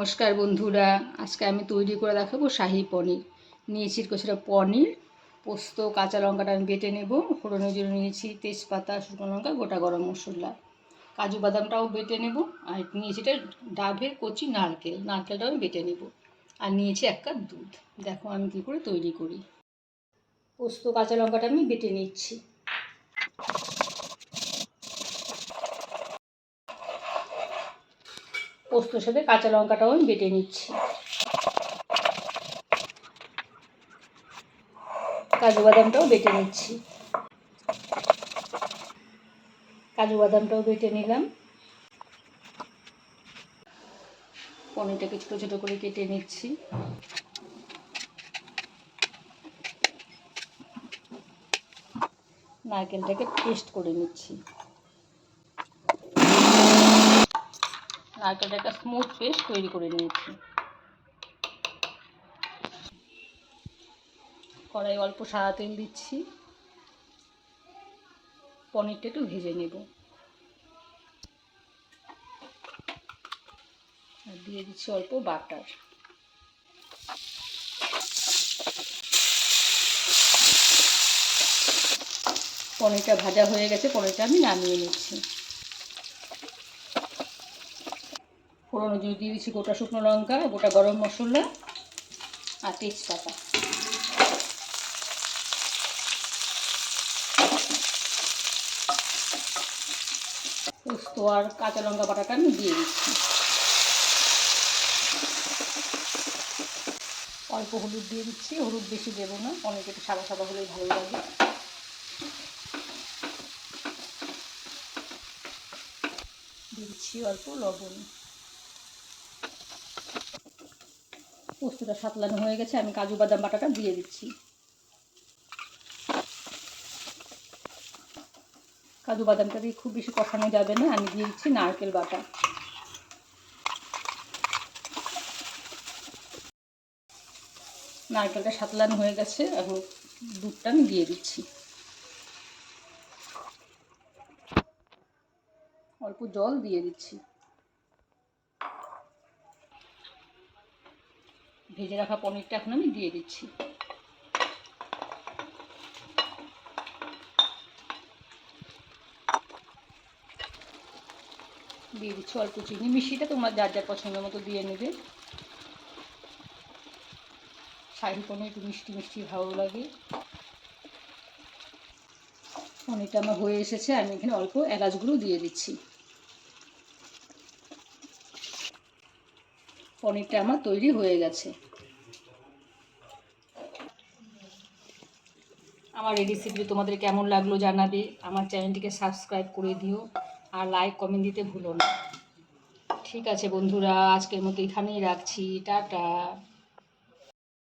নমস্কার বন্ধুরা, আজকে আমি তৈরি করে দেখাবো শাহি পনির। নিয়েছি কিছুটা পনির, পোস্ত, কাঁচা লঙ্কাটা আমি বেটে নেব। ফোড়নের জন্য নিয়েছি তেজপাতা, শুকনো লঙ্কা, গোটা গরম মশলা, কাজু বাদামটাও বেটে নেব। আর নিয়েছি এটা ডাবের কচি নারকেলটাও আমি বেটে নেব। আর নিয়েছি 1 কাপ দুধ। দেখো আমি কী করে তৈরি করি। পোস্ত, কাঁচা লঙ্কাটা আমি বেটে নিচ্ছি। পোস্তর সাথে কাঁচা লঙ্কাটাও আমি বেটে নিচ্ছি। কাজু বাদামটাও বেটে নিচ্ছি। কাজু বাদামটাও বেটে নিলাম। পনিরটাকে ছোটো ছোটো করে কেটে নিচ্ছি। নারকেলটাকে পেস্ট করে নিচ্ছি। নারকেলটা একটা স্মুথ পেস্ট তৈরি করে নিয়েছি। কড়াই অল্প সাদা তেল দিচ্ছি। পনিরটা একটু ভেজে নেব। আর দিয়ে দিচ্ছি অল্প বাটার। পনিরটা ভাজা হয়ে গেছে, পনিরটা আমি নামিয়ে নিচ্ছি। ফোড়নে দিয়ে দিচ্ছি গোটা শুকনো লঙ্কা, গোটা গরম মশলা আর তেজপাতা। পোস্ত আর কাঁচা লঙ্কা বাটাটা আমি দিয়ে দিচ্ছি। অল্প হলুদ দিয়ে দিচ্ছি, হলুদ বেশি দেবো না, পনিরটা একটু সাদা সাদা হলেই ভালো লাগে। দিয়ে দিচ্ছি অল্প লবণ। পোস্তটা সাতলানো হয়ে গেছে, আমি কাজু বাদাম বাটাটা দিয়ে দিচ্ছি। কাজু বাদামটা দিয়ে খুব বেশি কষানো যাবে না, আমি দিয়ে দিচ্ছি নারকেল বাটা। নারকেলটা সাতলানো হয়ে গেছে, এখন দুধটা আমি দিয়ে দিচ্ছি। অল্প জল দিয়ে দিচ্ছি। ভেজে রাখা পনিরটা এখন আমি দিয়ে দিচ্ছি। দিয়ে দিচ্ছি অল্প চিনি, মিষ্টিটা তোমার যার যার পছন্দ মতো দিয়ে নেবে। শাহি পনির একটু মিষ্টি মিষ্টি ভালো লাগে। পনিরটা আমার হয়ে এসেছে, আমি এখানে অল্প এলাচ গুঁড়ো দিয়ে দিচ্ছি। পনিরটা আমার তৈরি হয়ে গেছে। আমার এই রেসিপি তোমাদের কেমন লাগলো জানাবে। আমার চ্যানেলটিকে সাবস্ক্রাইব করে দিও আর লাইক কমেন্ট দিতে ভুলো না। ঠিক আছে বন্ধুরা, আজকের মতো এখানেই রাখছি। টাটা।